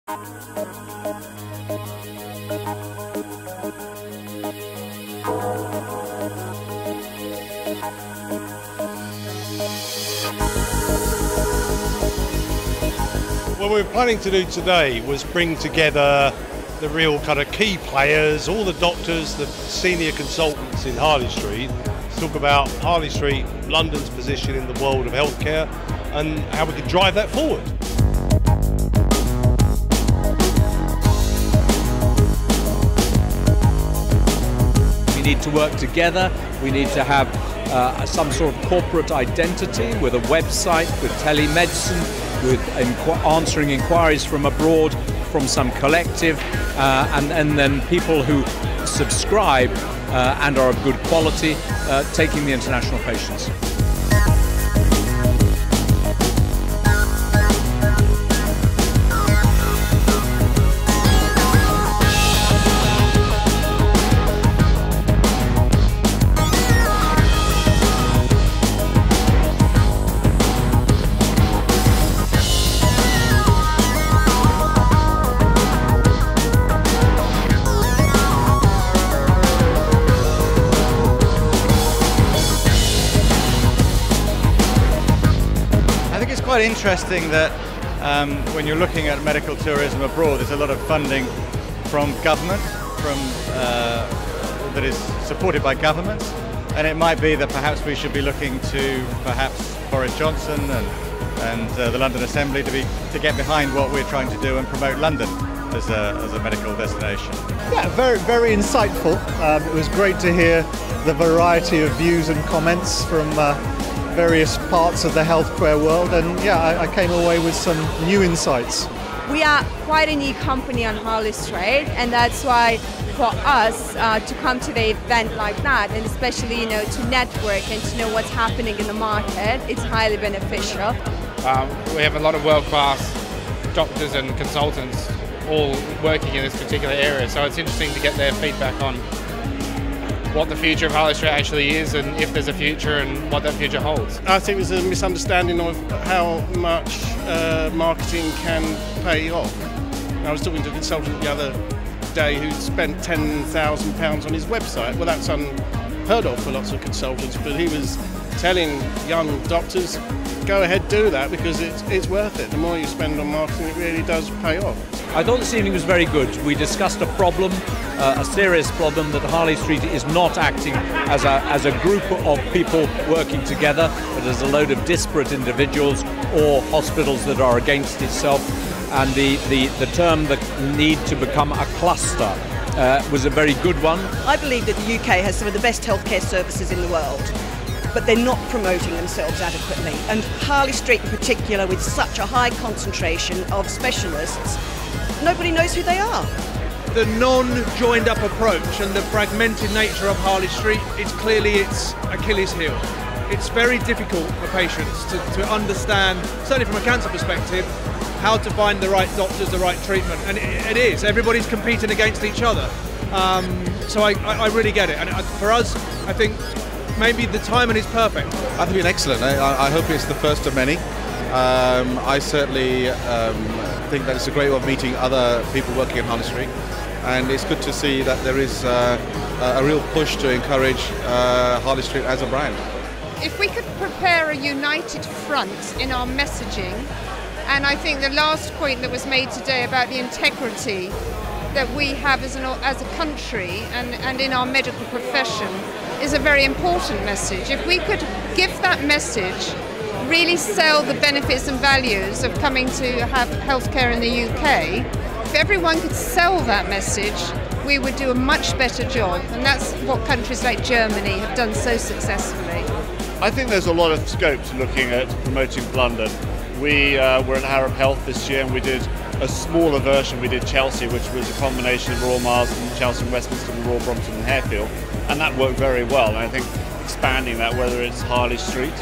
What we were planning to do today was bring together the real kind of key players, all the doctors, the senior consultants in Harley Street, to talk about Harley Street, London's position in the world of healthcare and how we can drive that forward. We need to work together, we need to have some sort of corporate identity with a website, with telemedicine, with answering inquiries from abroad, from some collective, and then people who subscribe and are of good quality, taking the international patients. Quite interesting that when you're looking at medical tourism abroad, there's a lot of funding from government, that is supported by governments, and it might be that perhaps we should be looking to perhaps Boris Johnson and the London Assembly to get behind what we're trying to do and promote London as a medical destination. Yeah, very, very insightful. It was great to hear the variety of views and comments from various parts of the healthcare world, and yeah, I came away with some new insights. We are quite a new company on Harley Street, and that's why for us to come to the event like that, and especially to network and to know what's happening in the market, it's highly beneficial. We have a lot of world-class doctors and consultants all working in this particular area, so it's interesting to get their feedback on what the future of Harley Street actually is, and if there's a future and what that future holds. I think there's a misunderstanding of how much marketing can pay off. I was talking to a consultant the other day who spent £10,000 on his website. Well, that's unheard of for lots of consultants, but he was telling young doctors, go ahead, do that, because it's worth it. The more you spend on marketing, it really does pay off. I thought this evening was very good. We discussed a problem, a serious problem, that Harley Street is not acting as a group of people working together, but as a load of disparate individuals or hospitals that are against itself. And the term, the need to become a cluster, was a very good one. I believe that the UK has some of the best healthcare services in the world, but they're not promoting themselves adequately. And Harley Street in particular, with such a high concentration of specialists, nobody knows who they are. The non-joined up approach and the fragmented nature of Harley Street is clearly its Achilles heel. It's very difficult for patients to understand, certainly from a cancer perspective, how to find the right doctors, the right treatment. And it is, everybody's competing against each other. So I really get it. And for us, I think maybe the timing is perfect. I think it's been excellent. I hope it's the first of many. I certainly think that it's a great way of meeting other people working in Harley Street, and it's good to see that there is a real push to encourage Harley Street as a brand. If we could prepare a united front in our messaging, and I think the last point that was made today about the integrity that we have as a country and in our medical profession is a very important message. If we could give that message, really sell the benefits and values of coming to have healthcare in the UK, if everyone could sell that message, we would do a much better job, and that's what countries like Germany have done so successfully. I think there's a lot of scope to looking at promoting London. We were at Arab Health this year, and we did a smaller version. We did Chelsea, which was a combination of Royal Marsden, Chelsea and Westminster, and Royal Brompton and Harefield, and that worked very well. And I think expanding that, whether it's Harley Street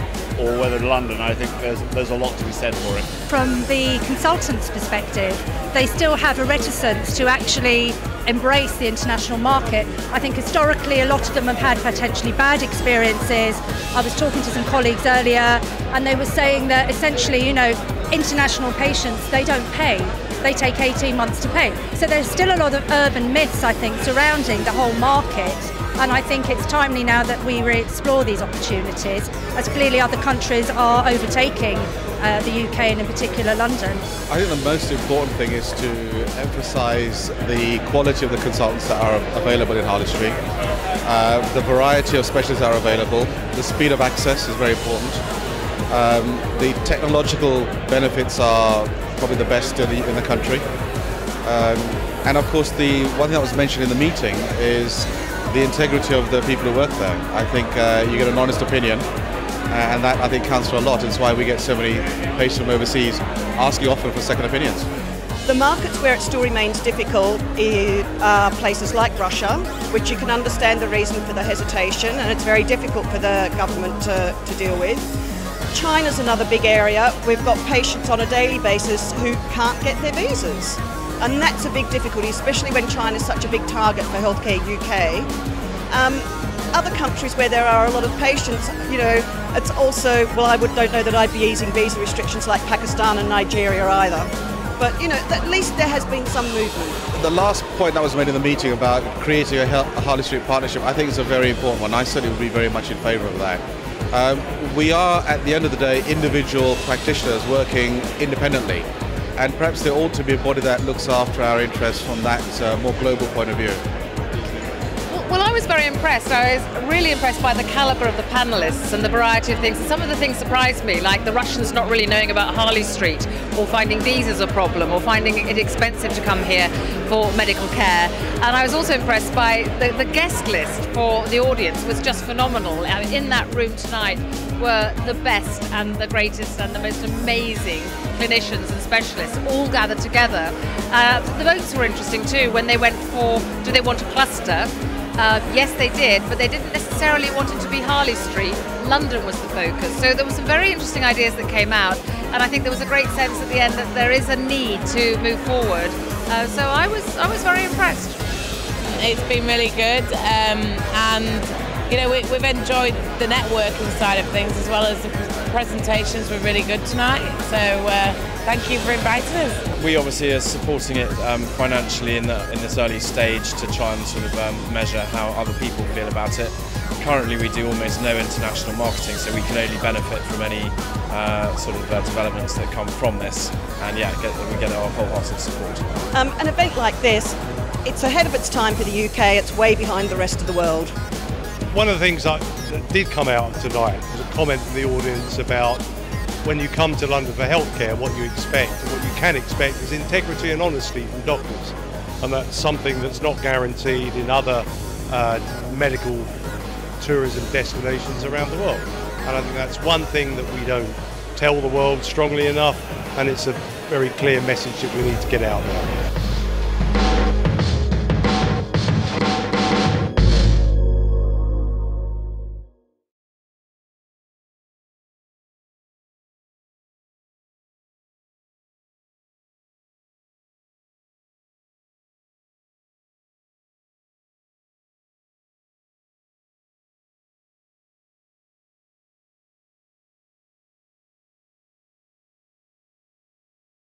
or whether London, I think there's a lot to be said for it. From the consultants' perspective, they still have a reticence to actually embrace the international market. I think historically a lot of them have had potentially bad experiences. I was talking to some colleagues earlier and they were saying that essentially, international patients, they don't pay. they take 18 months to pay. So there's still a lot of urban myths, I think, surrounding the whole market. And I think it's timely now that we re-explore these opportunities, as clearly other countries are overtaking the UK and in particular London. I think the most important thing is to emphasise the quality of the consultants that are available in Harley Street, the variety of specialists that are available, the speed of access is very important. The technological benefits are probably the best in the country. And of course, the one thing that was mentioned in the meeting is the integrity of the people who work there. I think you get an honest opinion, and that I think counts for a lot. It's why we get so many patients from overseas asking often for second opinions. The markets where it still remains difficult are places like Russia, which you can understand the reason for the hesitation, and it's very difficult for the government to deal with. China's another big area. We've got patients on a daily basis who can't get their visas. And that's a big difficulty, especially when China's such a big target for Healthcare UK. Other countries where there are a lot of patients, you know, it's also, well, don't know that I'd be easing visa restrictions like Pakistan and Nigeria either. But, you know, at least there has been some movement. The last point that was made in the meeting about creating a Harley Street partnership, I think is a very important one. I certainly would be very much in favour of that. We are, at the end of the day, individual practitioners working independently. And perhaps there ought to be a body that looks after our interests from that more global point of view. Well, I was very impressed. I was really impressed by the calibre of the panellists and the variety of things. And some of the things surprised me, like the Russians not really knowing about Harley Street, or finding visas a problem, or finding it expensive to come here for medical care. And I was also impressed by the guest list for the audience was just phenomenal. I mean, in that room tonight were the best and the greatest and the most amazing clinicians and specialists all gathered together. The votes were interesting too when they went for, do they want a cluster? Yes, they did, but they didn't necessarily want it to be Harley Street. London was the focus. So there were some very interesting ideas that came out, and I think there was a great sense at the end that there is a need to move forward. So I was very impressed. It's been really good, and you know, we've enjoyed the networking side of things as well as the presentations were really good tonight. So thank you for inviting us. We obviously are supporting it financially in this early stage to try and sort of measure how other people feel about it. Currently we do almost no international marketing, so we can only benefit from any sort of developments that come from this, and yeah, we get our wholehearted support. An event like this, it's ahead of its time for the UK, it's way behind the rest of the world. One of the things that did come out tonight was a comment from the audience about when you come to London for healthcare, what you expect and what you can expect is integrity and honesty from doctors. And that's something that's not guaranteed in other medical tourism destinations around the world. And I think that's one thing that we don't tell the world strongly enough, and it's a very clear message that we need to get out there.